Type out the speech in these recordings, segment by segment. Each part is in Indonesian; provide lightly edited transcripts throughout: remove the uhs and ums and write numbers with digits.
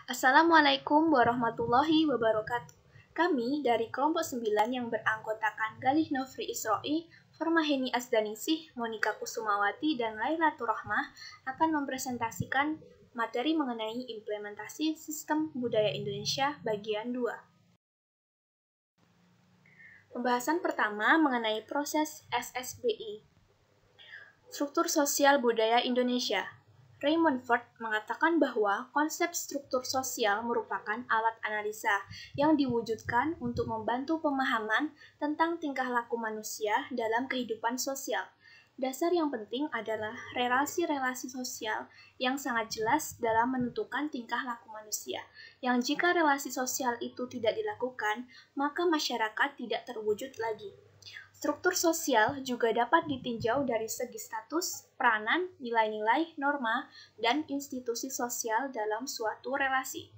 Assalamualaikum warahmatullahi wabarakatuh. Kami dari kelompok 9 yang beranggotakan Galih Nofri Isroi, Farmaheni Asdaningsih, Monika Kusumawati, dan Lailatul Rahmah akan mempresentasikan materi mengenai implementasi sistem budaya Indonesia bagian 2. Pembahasan pertama mengenai proses SSBI. Struktur sosial budaya Indonesia. Raymond Ford mengatakan bahwa konsep struktur sosial merupakan alat analisa yang diwujudkan untuk membantu pemahaman tentang tingkah laku manusia dalam kehidupan sosial. Dasar yang penting adalah relasi-relasi sosial yang sangat jelas dalam menentukan tingkah laku manusia, yang jika relasi sosial itu tidak dilakukan, maka masyarakat tidak terwujud lagi. Struktur sosial juga dapat ditinjau dari segi status, peranan, nilai-nilai, norma, dan institusi sosial dalam suatu relasi.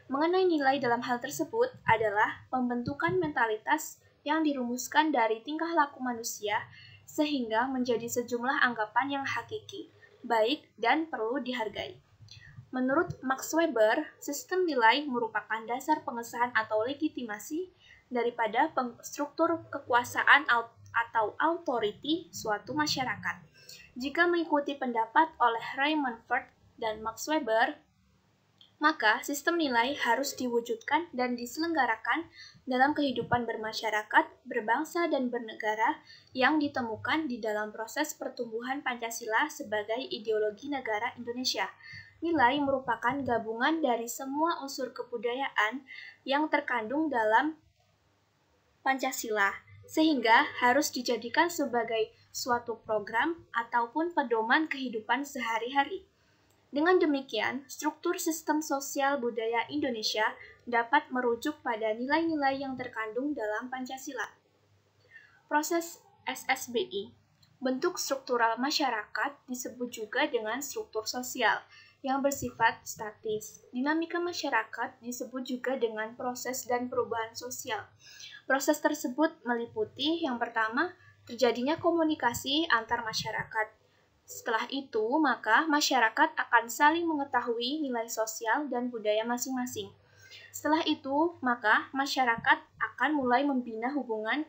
Mengenai nilai dalam hal tersebut adalah pembentukan mentalitas yang dirumuskan dari tingkah laku manusia sehingga menjadi sejumlah anggapan yang hakiki, baik, dan perlu dihargai. Menurut Max Weber, sistem nilai merupakan dasar pengesahan atau legitimasi daripada struktur kekuasaan atau authority suatu masyarakat. Jika mengikuti pendapat oleh Raymond Ford dan Max Weber, maka sistem nilai harus diwujudkan dan diselenggarakan dalam kehidupan bermasyarakat, berbangsa, dan bernegara yang ditemukan di dalam proses pertumbuhan Pancasila sebagai ideologi negara Indonesia. Nilai merupakan gabungan dari semua unsur kebudayaan yang terkandung dalam Pancasila, sehingga harus dijadikan sebagai suatu program ataupun pedoman kehidupan sehari-hari. Dengan demikian, struktur sistem sosial budaya Indonesia dapat merujuk pada nilai-nilai yang terkandung dalam Pancasila. Proses SSBI. Bentuk struktural masyarakat disebut juga dengan struktur sosial yang bersifat statis. Dinamika masyarakat disebut juga dengan proses dan perubahan sosial. Proses tersebut meliputi yang pertama, terjadinya komunikasi antar masyarakat. Setelah itu, maka masyarakat akan saling mengetahui nilai sosial dan budaya masing-masing. Setelah itu, maka masyarakat akan mulai membina hubungan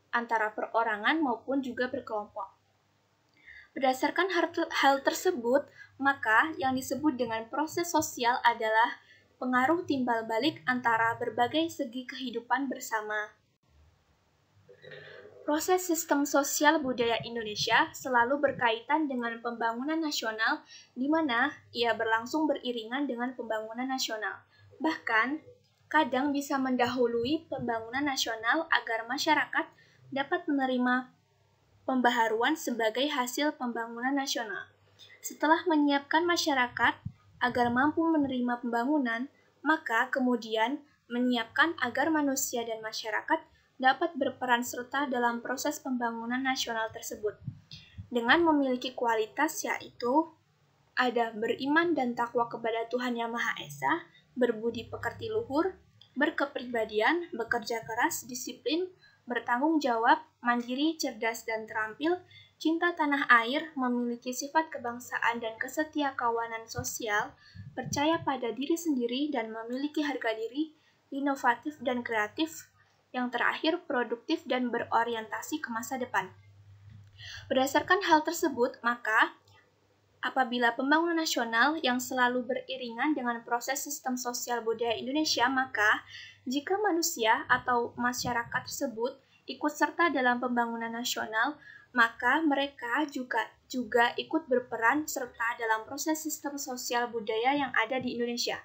antara perorangan maupun juga berkelompok. Berdasarkan hal tersebut, maka yang disebut dengan proses sosial adalah pengaruh timbal balik antara berbagai segi kehidupan bersama. Proses sistem sosial budaya Indonesia selalu berkaitan dengan pembangunan nasional, di mana ia berlangsung beriringan dengan pembangunan nasional. Bahkan, kadang bisa mendahului pembangunan nasional agar masyarakat dapat menerima pembaharuan sebagai hasil pembangunan nasional. Setelah menyiapkan masyarakat agar mampu menerima pembangunan, maka kemudian menyiapkan agar manusia dan masyarakat dapat berperan serta dalam proses pembangunan nasional tersebut. Dengan memiliki kualitas yaitu ada beriman dan takwa kepada Tuhan Yang Maha Esa, berbudi pekerti luhur, berkepribadian, bekerja keras, disiplin, bertanggung jawab, mandiri, cerdas, dan terampil, cinta tanah air, memiliki sifat kebangsaan dan kesetiakawanan sosial, percaya pada diri sendiri dan memiliki harga diri, inovatif dan kreatif, yang terakhir produktif dan berorientasi ke masa depan. Berdasarkan hal tersebut, maka apabila pembangunan nasional yang selalu beriringan dengan proses sistem sosial budaya Indonesia, maka jika manusia atau masyarakat tersebut ikut serta dalam pembangunan nasional, maka mereka juga ikut berperan serta dalam proses sistem sosial budaya yang ada di Indonesia.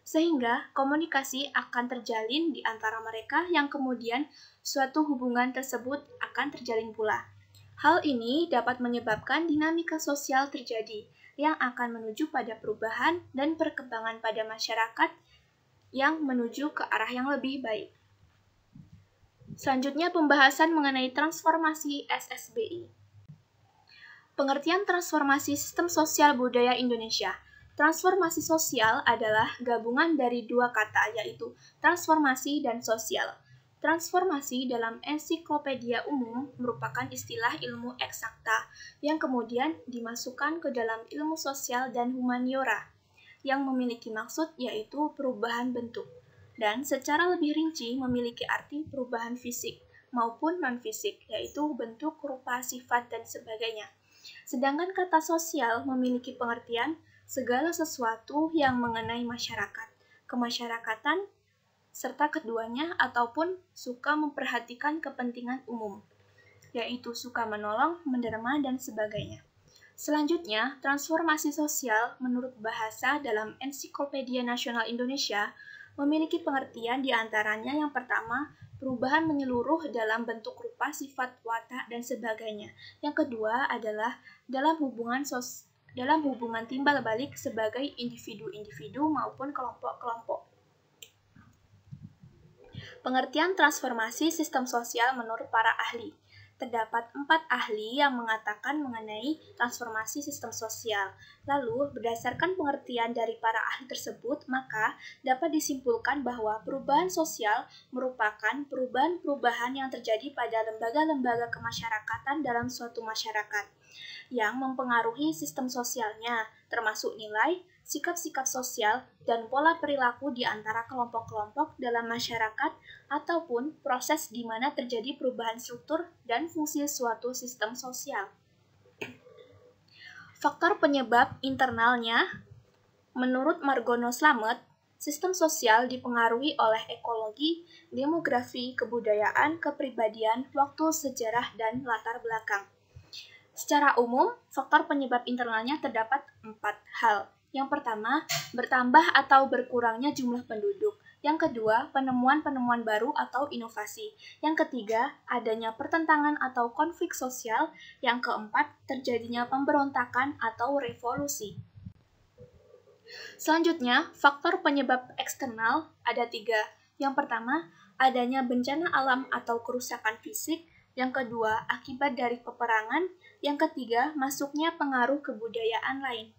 Sehingga komunikasi akan terjalin di antara mereka yang kemudian suatu hubungan tersebut akan terjalin pula. Hal ini dapat menyebabkan dinamika sosial terjadi yang akan menuju pada perubahan dan perkembangan pada masyarakat yang menuju ke arah yang lebih baik. Selanjutnya pembahasan mengenai transformasi SSBI. Pengertian transformasi sistem sosial budaya Indonesia. Transformasi sosial adalah gabungan dari dua kata yaitu transformasi dan sosial. Transformasi dalam ensiklopedia umum merupakan istilah ilmu eksakta yang kemudian dimasukkan ke dalam ilmu sosial dan humaniora. yang memiliki maksud yaitu perubahan bentuk, dan secara lebih rinci memiliki arti perubahan fisik maupun non-fisik, yaitu bentuk, rupa, sifat, dan sebagainya. Sedangkan kata sosial memiliki pengertian segala sesuatu yang mengenai masyarakat, kemasyarakatan, serta keduanya ataupun suka memperhatikan kepentingan umum, yaitu suka menolong, menderma, dan sebagainya. Selanjutnya, transformasi sosial menurut bahasa dalam Ensiklopedia Nasional Indonesia memiliki pengertian diantaranya yang pertama, perubahan menyeluruh dalam bentuk rupa, sifat, watak, dan sebagainya. Yang kedua adalah dalam hubungan timbal balik sebagai individu-individu maupun kelompok-kelompok. Pengertian transformasi sistem sosial menurut para ahli. Terdapat 4 ahli yang mengatakan mengenai transformasi sistem sosial. Lalu, berdasarkan pengertian dari para ahli tersebut, maka dapat disimpulkan bahwa perubahan sosial merupakan perubahan-perubahan yang terjadi pada lembaga-lembaga kemasyarakatan dalam suatu masyarakat, yang mempengaruhi sistem sosialnya, termasuk nilai, sikap-sikap sosial, dan pola perilaku di antara kelompok-kelompok dalam masyarakat ataupun proses di mana terjadi perubahan struktur dan fungsi suatu sistem sosial. Faktor penyebab internalnya, menurut Margono Slamet, sistem sosial dipengaruhi oleh ekologi, demografi, kebudayaan, kepribadian, waktu, sejarah, dan latar belakang. Secara umum, faktor penyebab internalnya terdapat 4 hal. Yang pertama, bertambah atau berkurangnya jumlah penduduk. Yang kedua, penemuan-penemuan baru atau inovasi. Yang ketiga, adanya pertentangan atau konflik sosial. Yang keempat, terjadinya pemberontakan atau revolusi. Selanjutnya, faktor penyebab eksternal ada 3. Yang pertama, adanya bencana alam atau kerusakan fisik. Yang kedua, akibat dari peperangan. Yang ketiga, masuknya pengaruh kebudayaan lain.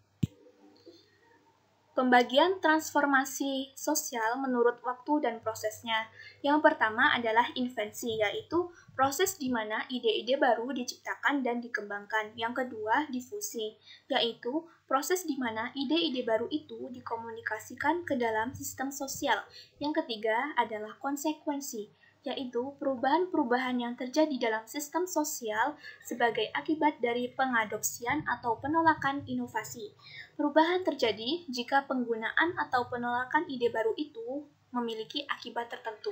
Pembagian transformasi sosial menurut waktu dan prosesnya. Yang pertama adalah invensi, yaitu proses di mana ide-ide baru diciptakan dan dikembangkan. Yang kedua, difusi, yaitu proses di mana ide-ide baru itu dikomunikasikan ke dalam sistem sosial. Yang ketiga adalah konsekuensi, yaitu perubahan-perubahan yang terjadi dalam sistem sosial sebagai akibat dari pengadopsian atau penolakan inovasi. Perubahan terjadi jika penggunaan atau penolakan ide baru itu memiliki akibat tertentu.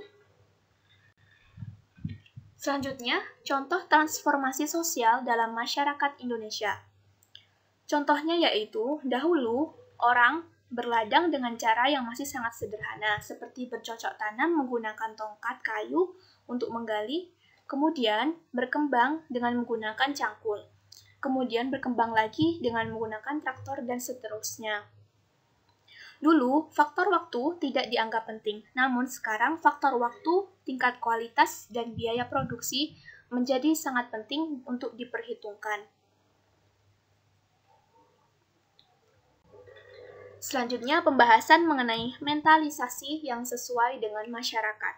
Selanjutnya, contoh transformasi sosial dalam masyarakat Indonesia. Contohnya yaitu, dahulu orang berladang dengan cara yang masih sangat sederhana, seperti bercocok tanam menggunakan tongkat kayu untuk menggali, kemudian berkembang dengan menggunakan cangkul, kemudian berkembang lagi dengan menggunakan traktor, dan seterusnya. Dulu, faktor waktu tidak dianggap penting, namun sekarang faktor waktu, tingkat kualitas, dan biaya produksi menjadi sangat penting untuk diperhitungkan. Selanjutnya, pembahasan mengenai mentalisasi yang sesuai dengan masyarakat.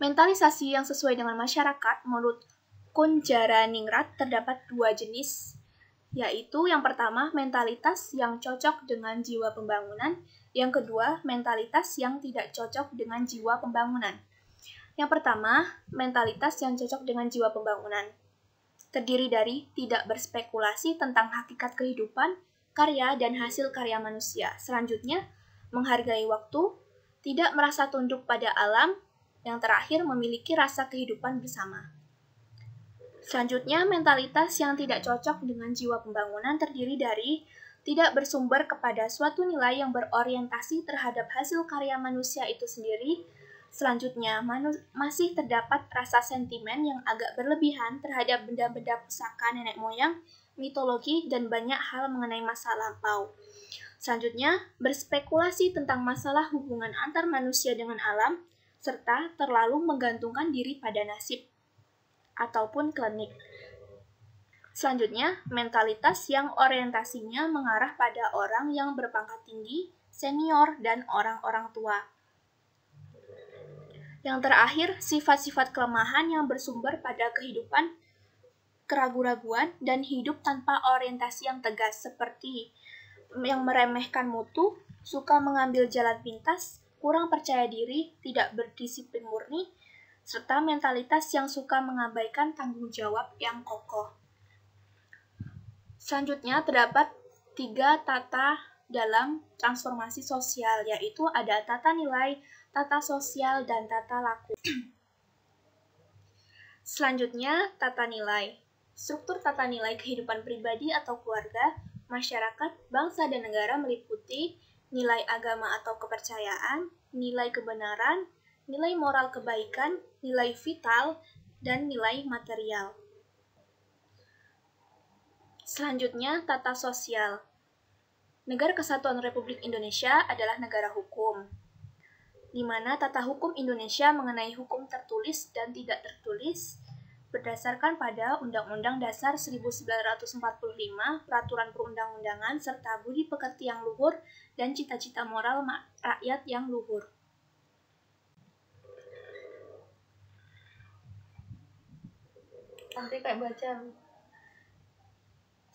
Mentalisasi yang sesuai dengan masyarakat menurut Kunjaraningrat terdapat 2 jenis, yaitu yang pertama, mentalitas yang cocok dengan jiwa pembangunan, yang kedua, mentalitas yang tidak cocok dengan jiwa pembangunan. Yang pertama, mentalitas yang cocok dengan jiwa pembangunan terdiri dari tidak berspekulasi tentang hakikat kehidupan, karya, dan hasil karya manusia. Selanjutnya, menghargai waktu, tidak merasa tunduk pada alam, yang terakhir memiliki rasa kehidupan bersama. Selanjutnya, mentalitas yang tidak cocok dengan jiwa pembangunan terdiri dari tidak bersumber kepada suatu nilai yang berorientasi terhadap hasil karya manusia itu sendiri. Selanjutnya, masih terdapat rasa sentimen yang agak berlebihan terhadap benda-benda pusaka nenek moyang, mitologi, dan banyak hal mengenai masa lampau. Selanjutnya, berspekulasi tentang masalah hubungan antar manusia dengan alam, serta terlalu menggantungkan diri pada nasib ataupun klinik. Selanjutnya, mentalitas yang orientasinya mengarah pada orang yang berpangkat tinggi, senior, dan orang-orang tua. Yang terakhir, sifat-sifat kelemahan yang bersumber pada kehidupan, keraguan-raguan, dan hidup tanpa orientasi yang tegas, seperti yang meremehkan mutu, suka mengambil jalan pintas, kurang percaya diri, tidak berdisiplin murni, serta mentalitas yang suka mengabaikan tanggung jawab yang kokoh. Selanjutnya terdapat 3 tata dalam transformasi sosial, yaitu ada tata nilai, tata sosial, dan tata laku. Selanjutnya, tata nilai. Struktur tata nilai kehidupan pribadi atau keluarga, masyarakat, bangsa, dan negara meliputi nilai agama atau kepercayaan, nilai kebenaran, nilai moral kebaikan, nilai vital, dan nilai material. Selanjutnya, tata sosial. Negara Kesatuan Republik Indonesia adalah negara hukum, di mana tata hukum Indonesia mengenai hukum tertulis dan tidak tertulis berdasarkan pada Undang-Undang Dasar 1945, Peraturan Perundang-undangan, serta budi pekerti yang luhur dan cita-cita moral rakyat yang luhur. Nanti kayak baca.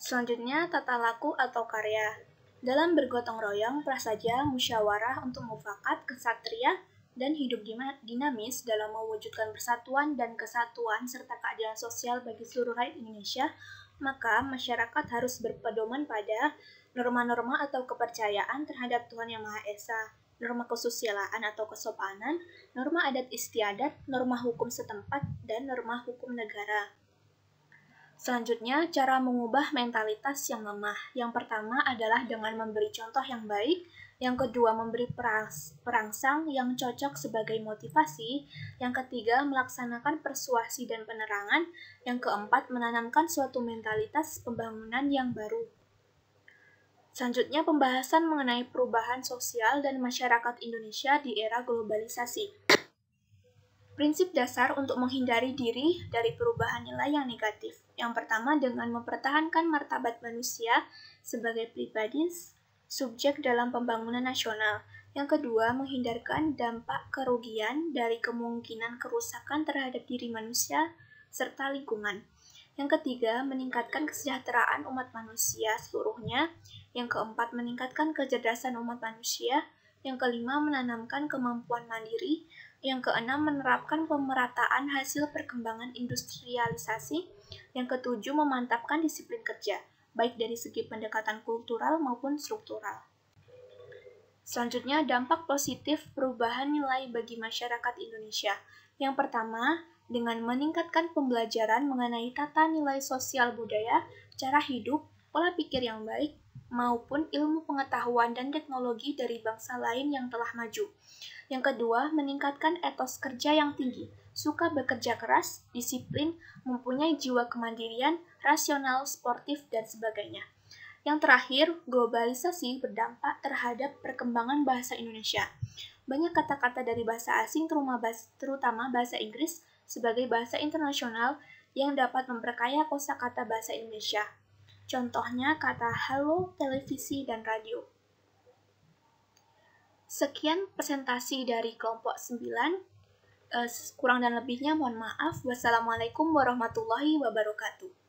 Selanjutnya, tata laku atau karya. Dalam bergotong royong, prasaja, musyawarah untuk mufakat, kesatria, dan hidup dinamis dalam mewujudkan persatuan dan kesatuan serta keadilan sosial bagi seluruh rakyat Indonesia, maka masyarakat harus berpedoman pada norma-norma atau kepercayaan terhadap Tuhan Yang Maha Esa, norma kesusilaan atau kesopanan, norma adat istiadat, norma hukum setempat, dan norma hukum negara. Selanjutnya, cara mengubah mentalitas yang lemah. Yang pertama adalah dengan memberi contoh yang baik. Yang kedua, memberi perangsang yang cocok sebagai motivasi. Yang ketiga, melaksanakan persuasi dan penerangan. Yang keempat, menanamkan suatu mentalitas pembangunan yang baru. Selanjutnya, pembahasan mengenai perubahan sosial dan masyarakat Indonesia di era globalisasi. Prinsip dasar untuk menghindari diri dari perubahan nilai yang negatif. Yang pertama, dengan mempertahankan martabat manusia sebagai pribadi subjek dalam pembangunan nasional. Yang kedua, menghindarkan dampak kerugian dari kemungkinan kerusakan terhadap diri manusia serta lingkungan. Yang ketiga, meningkatkan kesejahteraan umat manusia seluruhnya. Yang keempat, meningkatkan kecerdasan umat manusia. Yang kelima, menanamkan kemampuan mandiri. Yang keenam, menerapkan pemerataan hasil perkembangan industrialisasi. Yang ketujuh, memantapkan disiplin kerja, baik dari segi pendekatan kultural maupun struktural. Selanjutnya, dampak positif perubahan nilai bagi masyarakat Indonesia. Yang pertama, dengan meningkatkan pembelajaran mengenai tata nilai sosial budaya, cara hidup, pola pikir yang baik, maupun ilmu pengetahuan dan teknologi dari bangsa lain yang telah maju. Yang kedua, meningkatkan etos kerja yang tinggi, suka bekerja keras, disiplin, mempunyai jiwa kemandirian, rasional, sportif, dan sebagainya. Yang terakhir, globalisasi berdampak terhadap perkembangan bahasa Indonesia. Banyak kata-kata dari bahasa asing, terutama bahasa Inggris, sebagai bahasa internasional yang dapat memperkaya kosakata bahasa Indonesia. Contohnya kata halo, televisi, dan radio. Sekian presentasi dari kelompok 9. Kurang dan lebihnya mohon maaf. Wassalamualaikum warahmatullahi wabarakatuh.